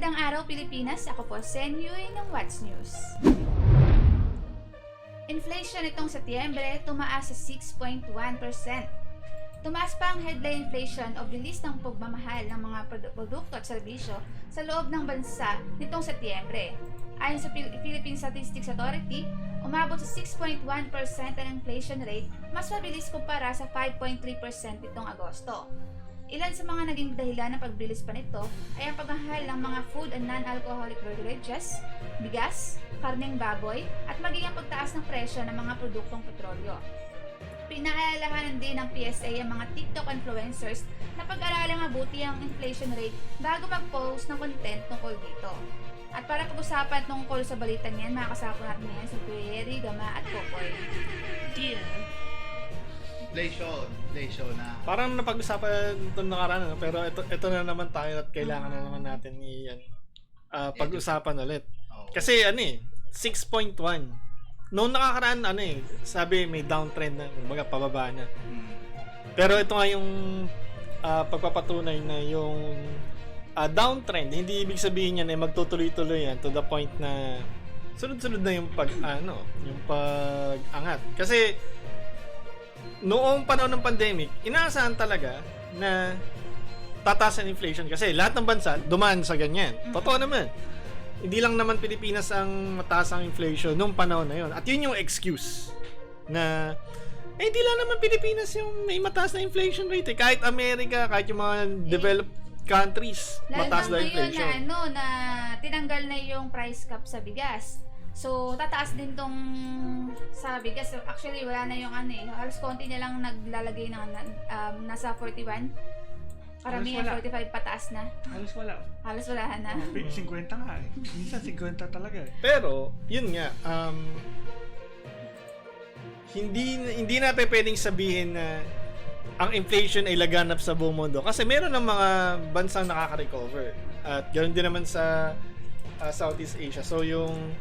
Magandang araw Pilipinas, ako po Sen Yui ng What's News. Inflation itong Setyembre tumaas sa 6.1%. Tumaas pa ang headline inflation o bilis ng pagmamahal ng mga produkto at serbisyo sa loob ng bansa nitong Setyembre. Ayon sa Philippine Statistics Authority, umabot sa 6.1% ang inflation rate, mas mabilis kumpara sa 5.3% nitong Agosto. Ilan sa mga naging dahilan ng pagbilis pa nito ay ang pagmahal ng mga food and non-alcoholic beverages, bigas, karneng baboy, at maging ang pagtaas ng presyo ng mga produktong petrolyo. Pinaalalahanan din ng PSA ang mga TikTok influencers na pag-aralang mabuti ang inflation rate bago mag-post ng content tungkol dito. At para pag-usapan tungkol sa balitang yan, makakasama natin ngayon si Kuya Gama at Popoy. Dear. Inflation na. Parang napag-usapan ito nakaraan, pero ito na naman tayo at kailangan na naman natin pag-usapan ulit. Oh. Kasi 6.1. Noong nakakaraan, sabi may downtrend na, kumbaga pababa na. Pero ito nga yung pagpapatunay na yung downtrend, hindi ibig sabihin yan ay magtutuloy-tuloy yan to the point na sunod-sunod na yung pag-angat. Kasi noong panahon ng pandemic, inaasahan talaga na tataas ang inflation kasi lahat ng bansa dumaan sa ganyan. Totoo naman. Hindi lang naman Pilipinas ang mataas ang inflation noong panahon na yun. At yun yung excuse na hindi lang naman Pilipinas yung may mataas na inflation rate. Kahit Amerika, kahit yung mga developed countries, mataas na inflation. Lalo na na tinanggal na yung price cap sa bigas. So, tataas din tong sa bigas. Actually, wala na yung halos konti na lang naglalagay ng nasa 41. Karamihan 45 pataas na. Halos wala. Halos wala na. 50 nga eh. Minsan 50 talaga eh. Pero, yun nga, hindi na pwedeng sabihin na ang inflation ay laganap sa buong mundo. Kasi meron ng mga bansang nakaka-recover. At ganoon din naman sa Southeast Asia. So, yung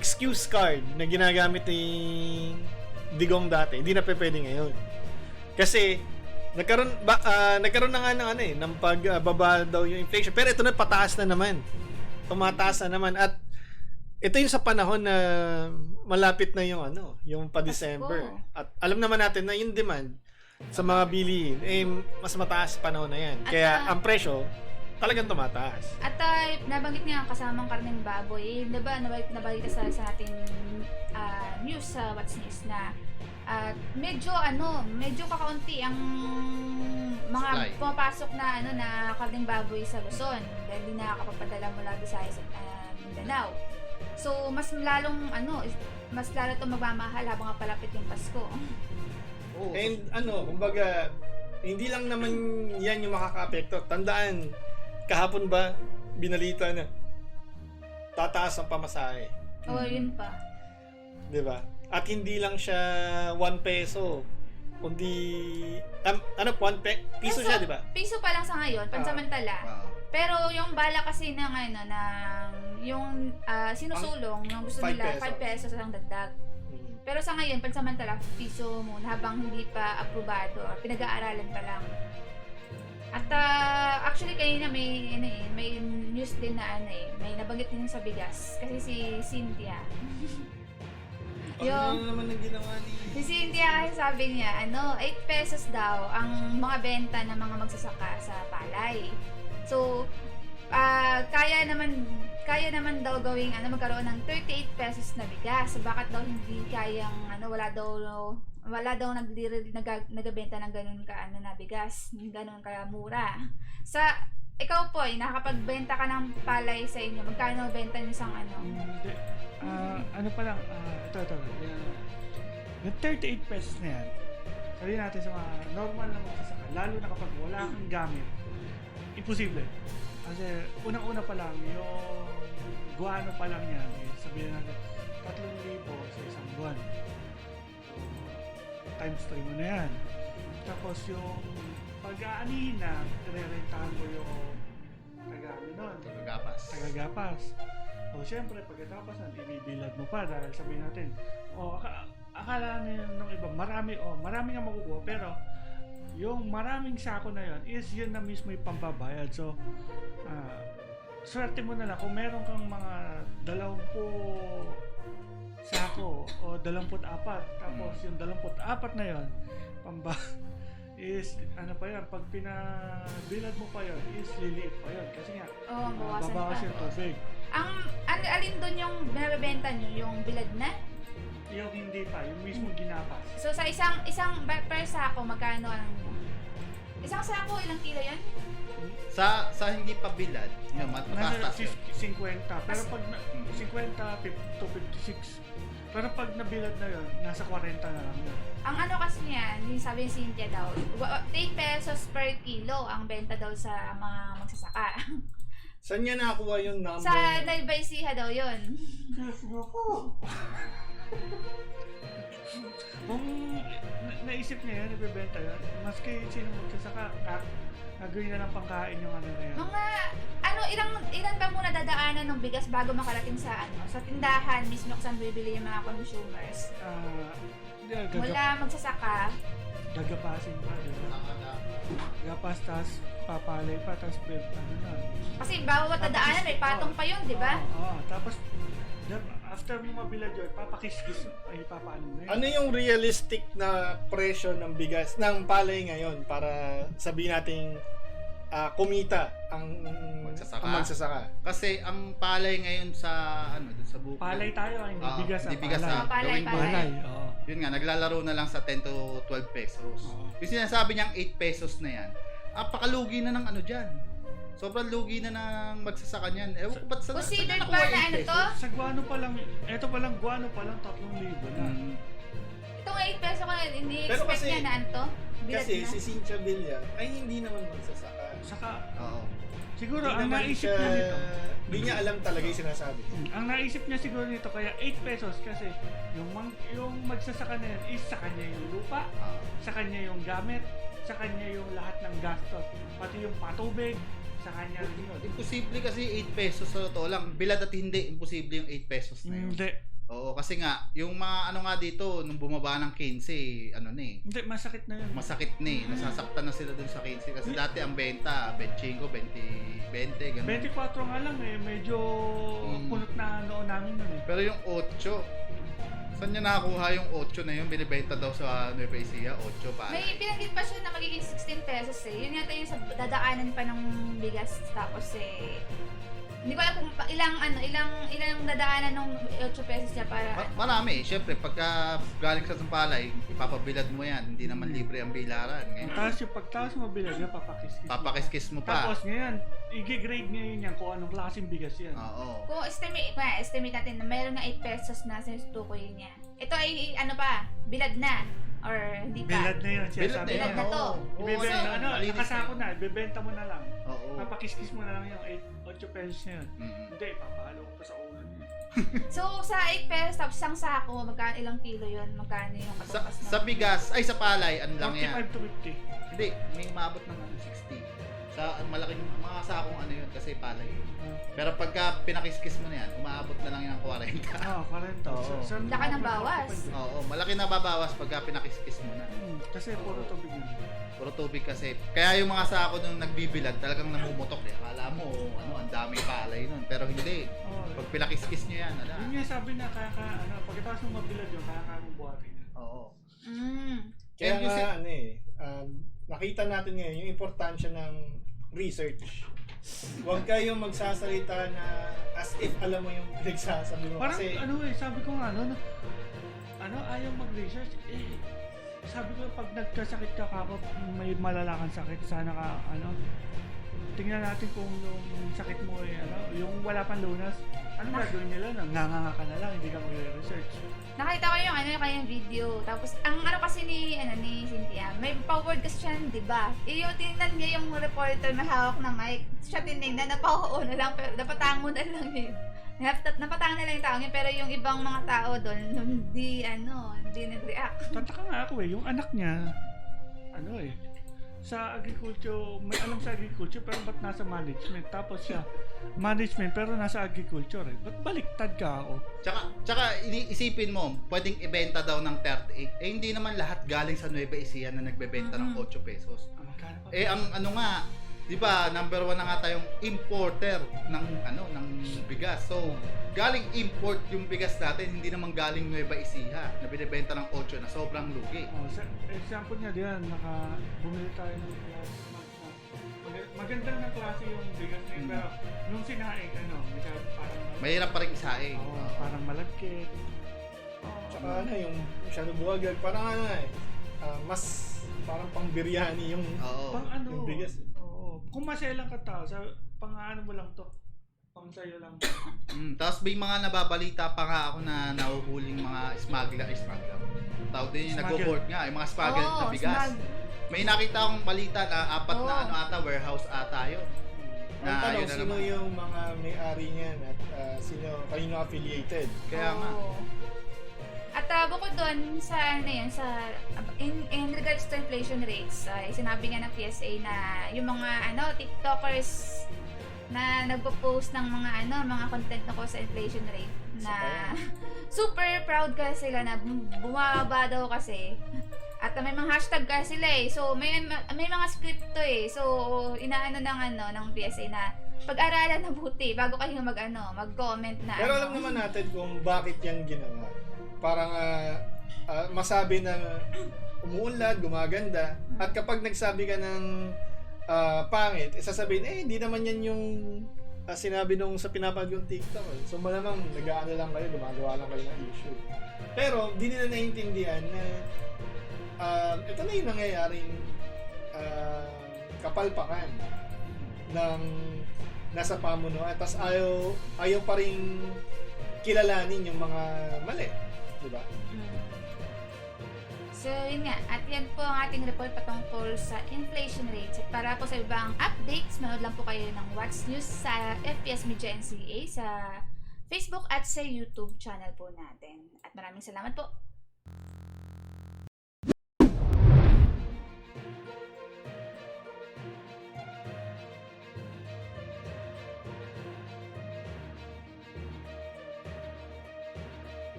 excuse card na ginagamit ni Digong dati, hindi na pwede ngayon. Kasi nagkaroon na nga ng pagbaba daw yung inflation. Pero ito na pataas na naman. Tumataas na naman at ito yung sa panahon na malapit na yung pa-December. At alam naman natin na yung demand sa mga bilihin mas mataas panahon na yan. Kaya ang presyo talagang tumataas. At nabanggit nga ang kasamang karneng baboy. Diba, nabanggit sa ating news sa What's News na medyo kakaunti ang mga supply. pumapasok na na karneng baboy sa Luzon dahil di nakakapapadala mula Visayas at Mindanao. So mas lalo itong magmamahal habang palapit yung Pasko. Oh, And kumbaga hindi lang naman yan yung makaka-apekto. Tandaan, kahapon ba binalita na tataas ang pamasahe. Yun pa. 'Di ba? At hindi lang siya 1 peso, kundi piso siya, 'di ba? Piso pa lang sa ngayon, pansamantala. Pero yung bala kasi ng yung sinusulong, yung gusto 5 nila pesos. 5 pesos ang dagdag. Pero sa ngayon, pansamantala, piso muna habang hindi pa aprobado or pinag-aaralan pa lang. At actually kanina may news din na may nabanggit din sa bigas kasi si Cynthia. Ano naman ang ginawa ni... Si Cynthia kasi sabi niya, 8 pesos daw ang mga benta ng mga magsasaka sa palay. So, kaya naman daw gawing magkaroon ng 38 pesos na bigas. So, bakit daw hindi kayang wala daw nagbebenta ng ganun na bigas, ganun ka mura. Ikaw po, nakapagbenta ka ng palay sa inyo. Magkano benta niyo isang Hindi. Pa lang, ito. Yung 38 pesos na yan, sabihin natin sa mga normal na magsasaka, lalo na kapag wala kang gamit, imposible. Kasi unang-una pa lang, yung guano pa lang yan, sabihin natin, 3,000 sa isang buwan. So, times 3 mo na yan. Tapos yung pag-aanihin na, re-rentahan mo yung tagagapas. O syempre, pagkatapos na, ibibilad mo pa dahil sabihin natin, akala na yun ng iba, marami nga makukuha, pero yung maraming sako na yun is yun na mismo yung pambabayad. So, swerte mo na lang kung meron kang mga 20 sako o 24, tapos yung 24 na yun is ano pa yun, pag pinabilad mo pa yun is liliit pa yun kasi nga bawasan babawas pa. yung tubig. Alin doon yung binabenta nyo? Yung bilad na? Yung hindi pa, yung mismo ginapas. So sa isang per sako, magkano ang isang sako, ilang kilo yan? Sa hindi pa bilad, yun, Nasa mataas yun. 50, pero pag 50 to 56. Pero pag nabilad na yun, nasa 40 na lang yun. Ang ano kasi niyan, yung sabi ni Cynthia daw, 8 pesos per kilo ang benta daw sa mga magsasaka. Saan niya nakakuha yung number? Sa Dalbaisiha daw yun. Kung naisip niya yan, ibebenta yan, maski sino magsasaka, gagawin na lang pangkain yung ano na yan. Mga, ilan ba muna dadaanan ng bigas bago makarating sa sa tindahan mismo kung saan bibili yung mga consumers? Mula magsasaka, Gagapasin pa, di ba? Gapas, tas papalay pa, tas ano na. kasi bawat dadaanan may patong pa yun, di ba? Oo, tapos after mo mabilad yun, papakiskis, ay papaano na yun. Ano yung realistic na presyo ng bigas, ng palay ngayon para sabihin nating kumita ang Magsasaka. ang magsasaka? Kasi ang palay ngayon sa dun sa bukid. Palay tayo, hindi bigas Hindi bigas palay. na Palay, gawing palay. Palay, oo. Yun nga, naglalaro na lang sa 10 to 12 pesos. Oo. Yung sinasabi niyang 8 pesos na yan, apakalugi na ng ano dyan. Sobrang lugi na ng magsasaka niyan. Ewan ko ba't Considered nakuha ba yung na 8 ano pesos? to? Sa guano pa lang, eto pa lang guano pa lang 3,000 na. Mm. Itong 8 peso ko, hindi Pero expect kasi- niya na ano to? Bilad Kasi na. si Cynthia Villar ay hindi naman magsasaka. Saka Oo. siguro Hindi ang naman naisip siya- niya nito. Hindi niya alam talaga yung sinasabi. Ang naisip niya siguro nito kaya 8 pesos kasi yung magsasaka na yan is sa kanya yung lupa, sa kanya yung gamit, sa kanya yung lahat ng gastos, pati yung patubig, sa kanya rin yun. Imposible kasi 8 pesos sa totoo lang. Bilad at hindi, imposible yung 8 pesos na yun. Hindi. Oo, kasi nga, yung mga ano nga dito, nung bumaba ng 15, Hindi, masakit na yun. masakit na eh. Nasasaktan na sila dun sa 15. Kasi dati ang benta, 25, 20, ganun. 24 nga lang eh, medyo punot na noon namin nun eh. Pero yung 8, saan niya nakakuha yung 8 na yun? Binibenta daw sa Nueva Ecija, 8 pa. May pinanggit pa siya na magiging 16 pesos eh. Yun yata yung sa dadaanan pa ng bigas. Tapos hindi ko alam kung ilang dadaanan ng 8 pesos niya para Marami eh. Siyempre, pagka galing sa Sampalay, ipapabilad mo yan. Hindi naman libre ang bilaran. Ngayon, Tapos yung pagtaas mo bilag, papakiskis. papakiskis mo pa. Tapos ngayon, i-grade ngayon yan kung anong klaseng bigas yan. Oo. kung estimate natin na mayroon na 8 pesos na sinutukoy niya. Ito ay ano pa, bilad na or hindi pa. Bilad na yun, siya Bilad sabi na Bilad yun. na to. Oo. Ibebenta, Oo, ano, malinis nakasako na. na, ibebenta mo na lang. Oo. Papakiskis mo na lang yung 8 pesos na yun. Mm-mm. Hindi, papahalo ko pa sa ulo niya. So sa 8 pesos tapos isang sako, magkano ilang kilo yun? Magkano yung Sa, katupas sa bigas, ay sa palay, ano lang yan? 45 to 50. Hindi, may umabot ng 60. Sa malaking mga sakong ano yun kasi palay. Pero pagka pinakiskis mo na yan, umaabot na lang yan ng 40. Ah, 40. Oo. Laki ng bawas. Oo, malaki na babawas pagka pinakiskis mo na. Kasi puro tubig yun. Puro tubig kasi. Kaya yung mga sako nung nagbibilad, talagang namumutok eh. Akala mo, ang daming palay nun. Pero hindi. Oo. Pag pinakiskis nyo yan, ala. Yun nga sabi na, pagkatapos mo mabilad yun, kaya mo buhatin. Oo. Kaya And you nga, nakita natin ngayon yung importansya ng research. Huwag kayong magsasalita na as if alam mo yung pinagsasabi mo. Parang Kasi, sabi ko nga, ayaw mag-research. Sabi ko, pag nagkasakit ka kapag may malala kang sakit, sana ka, tingnan natin kung yung sakit mo yung wala pang lunas, ano gagawin nila? Nanganga ka na lang, hindi ka mag-research. Nakita ko yung kanyang video. Tapos ang kasi ni Cynthia, may forward kasi siya, 'di ba? Yung tingnan niya yung reporter na hawak na mic. Siya tinignan na pauuna lang pero napatango na lang yun. Napatango na lang yung tao niya pero yung ibang mga tao doon hindi nag-react. Tataka nga ako yung anak niya, sa agriculture, may alam sa agriculture pero ba't nasa management? Tapos siya, management pero nasa agriculture eh. Ba't baliktad ka ako? Tsaka isipin mo, pwedeng ibenta daw ng 38. Eh hindi naman lahat galing sa Nueva Ecija na nagbebenta ng 8 pesos. Magkano pa? Eh ang ano nga, 'di ba, number 1 na nga tayong importer ng ng bigas. So, galing import yung bigas natin, hindi naman galing Nueva Ecija na binebenta ng 8 na sobrang lugi. Oh, sa example niya diyan, bumili tayo ng bigas. Maganda ng klase yung bigas na yun, pero nung sinaing, medyo parang Mahirap pa rin isaing. parang malagkit. Tsaka yung masyado buwagag, parang mas parang pang biryani yung, Oo. Pang yung bigas. Oo. Kung maselang ka tao, pang ano mo lang to. Pang sayo lang. Tapos may mga nababalita pa nga ako na nahuhuling mga smuggler. Tawag din yung Smuggle. nag-report nga, yung mga smuggled na Oo, bigas. May nakita akong balita na 4 na Oo. ata, warehouse ata yun. Ang tanong, yun na sino naman. yung mga may-ari niyan at kanino affiliated? Kaya nga. Oo. At bukod doon sa in regards to inflation rates, ay sinabi nga ng PSA na yung mga TikTokers na nagpo-post ng mga content tungkol sa inflation rate na super proud kasi sila na bumababa daw kasi. At may mga hashtag kasi sila eh. So may mga script to eh. So inaano ng PSA na pag-aralan mabuti bago kayo mag-comment na. Pero alam naman natin kung bakit yan ginawa. Parang masabi na umuunlad, gumaganda. At kapag nagsabi ka ng pangit, sasabihin, hindi naman yan yung sinabi nung sa pinapanood yung TikTok. So malamang nag-aano lang kayo, gumagawa lang kayo ng issue. Pero di nila naiintindihan na ito na yung nangyayaring kapalpakan ng nasa pamunuan. Tapos ayaw pa rin kilalanin yung mga mali. Diba? So, yun nga. At yan po ang ating report patungkol sa inflation rates. At para po sa ibang updates, manood lang po kayo ng What's News sa FPS Media NCA sa Facebook at sa YouTube channel po natin. At maraming salamat po.